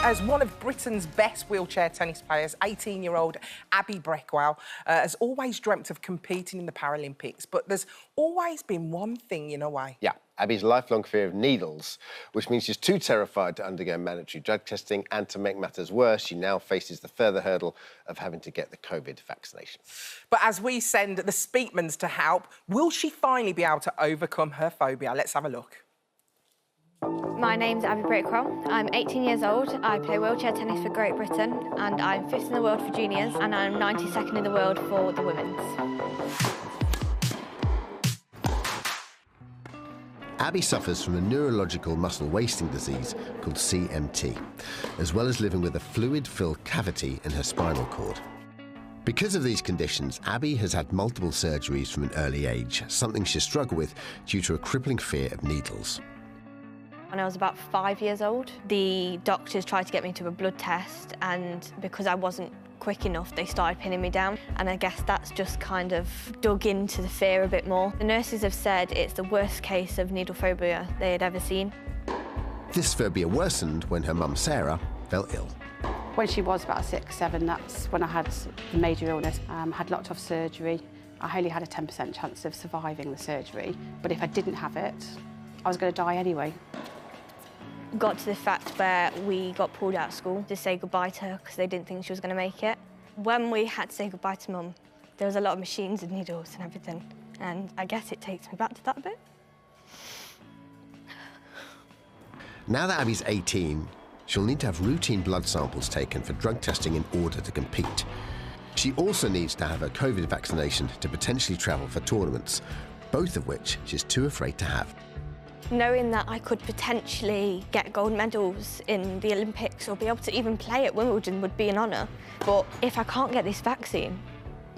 As one of Britain's best wheelchair tennis players, 18-year-old Abbie Breakwell has always dreamt of competing in the Paralympics, but there's always been one thing in her way. Yeah, Abbie's lifelong fear of needles, which means she's too terrified to undergo mandatory drug testing, and to make matters worse, she now faces the further hurdle of having to get the COVID vaccination. But as we send the Speakmans to help, will she finally be able to overcome her phobia? Let's have a look. My name's Abbie Breakwell. I'm 18 years old. I play wheelchair tennis for Great Britain, and I'm 5th in the world for juniors, and I'm 92nd in the world for the women's. Abbie suffers from a neurological muscle wasting disease called CMT, as well as living with a fluid-filled cavity in her spinal cord. Because of these conditions, Abbie has had multiple surgeries from an early age, something she struggled with due to a crippling fear of needles. When I was about 5 years old, the doctors tried to get me to a blood test, and because I wasn't quick enough, they started pinning me down, and I guess that's just kind of dug into the fear a bit more. The nurses have said it's the worst case of needle phobia they had ever seen. This phobia worsened when her mum, Sara, fell ill. When she was about 6, 7, that's when I had a major illness. Had locked off surgery. I only had a 10% chance of surviving the surgery, but if I didn't have it, I was going to die anyway. Got to the fact where we got pulled out of school to say goodbye to her because they didn't think she was going to make it. When we had to say goodbye to Mum, there was a lot of machines and needles and everything, and I guess it takes me back to that bit. Now that Abbie's 18, she'll need to have routine blood samples taken for drug testing in order to compete. She also needs to have her COVID vaccination to potentially travel for tournaments, both of which she's too afraid to have. Knowing that I could potentially get gold medals in the Olympics or be able to even play at Wimbledon would be an honour. But if I can't get this vaccine,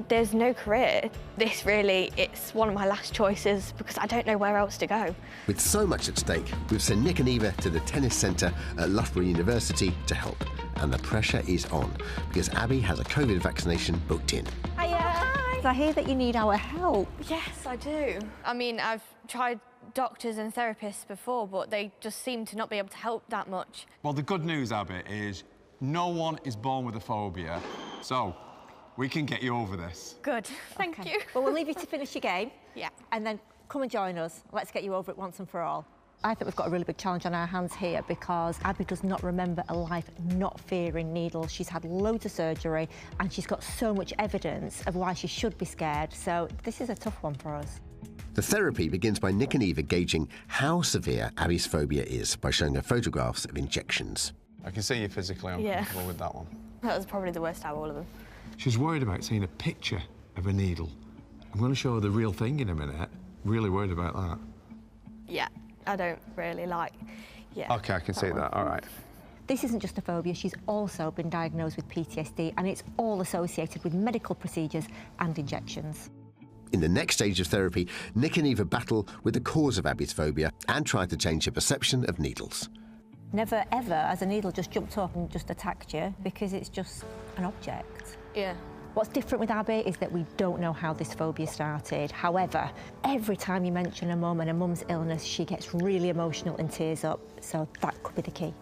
there's no career. This really, it's one of my last choices because I don't know where else to go. With so much at stake, we've sent Nick and Eva to the tennis centre at Loughborough University to help. And the pressure is on because Abbie has a COVID vaccination booked in. Hiya. Hi. I hear that you need our help. Yes, I do. I mean, I've tried doctors and therapists before, but they just seem to not be able to help that much. Well, the good news, Abbie, is no one is born with a phobia, so we can get you over this. Good, thank you. Well, we'll leave you to finish your game. Yeah. And then come and join us. Let's get you over it once and for all. I think we've got a really big challenge on our hands here because Abbie does not remember a life not fearing needles. She's had loads of surgery and she's got so much evidence of why she should be scared. So this is a tough one for us. The therapy begins by Nick and Eva gauging how severe Abbie's phobia is by showing her photographs of injections. I can see you physically uncomfortable with that one. That was probably the worst out of all of them. She's worried about seeing a picture of a needle. I'm going to show her the real thing in a minute. Really worried about that. Yeah, I don't really like... Yeah. OK, I can see that, all right. This isn't just a phobia, she's also been diagnosed with PTSD, and it's all associated with medical procedures and injections. In the next stage of therapy, Nick and Eva battle with the cause of Abbie's phobia and try to change her perception of needles. Never, ever has a needle just jumped up and just attacked you because it's just an object. Yeah. What's different with Abbie is that we don't know how this phobia started. However, every time you mention her mum and her mum's illness, she gets really emotional and tears up, so that could be the key.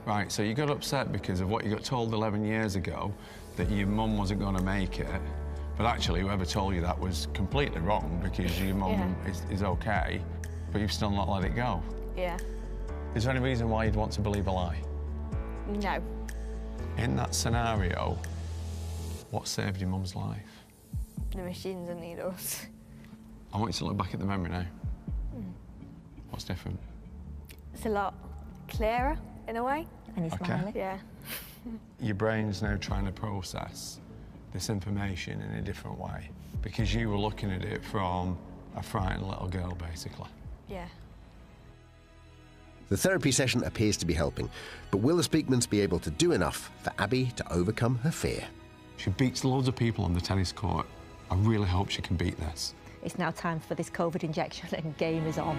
Right, so you got upset because of what you got told 11 years ago, that your mum wasn't going to make it. But actually, whoever told you that was completely wrong because your mum is OK, but you've still not let it go. Yeah. Is there any reason why you'd want to believe a lie? No. In that scenario, what saved your mum's life? The machines and needles. I want you to look back at the memory now. What's different? It's a lot clearer, in a way. And you're smiling. Yeah. Your brain's now trying to process this information in a different way because you were looking at it from a frightened little girl, basically. Yeah. The therapy session appears to be helping, but will the Speakmans be able to do enough for Abbie to overcome her fear? She beats loads of people on the tennis court. I really hope she can beat this. It's now time for this COVID injection and game is on.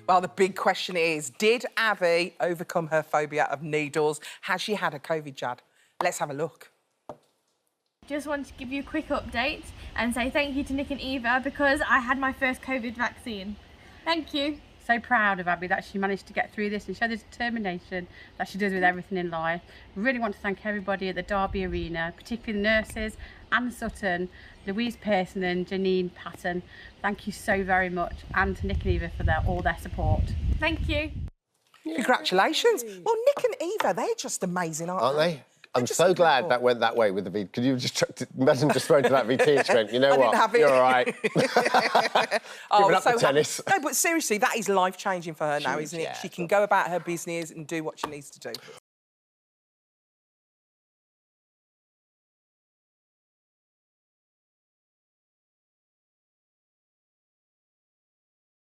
Well, the big question is, did Abbie overcome her phobia of needles? Has she had a COVID jab? Let's have a look. Just wanted to give you a quick update and say thank you to Nick and Eva because I had my first COVID vaccine. Thank you. So proud of Abbie that she managed to get through this and show the determination that she does with everything in life. Really want to thank everybody at the Derby Arena, particularly the nurses, Anne Sutton, Louise Pearson and Janine Patton. Thank you so very much, and to Nick and Eva for all their support. Thank you. Congratulations. Well, Nick and Eva, they're just amazing, aren't they? I'm so glad that went that way with the VT. Could you just imagine just throwing to that VT and went, you know what, have it. you're all right. Oh, Give it up for tennis. No, but seriously, that is life-changing for her now, Huge, isn't it? yeah. She can go about her business and do what she needs to do.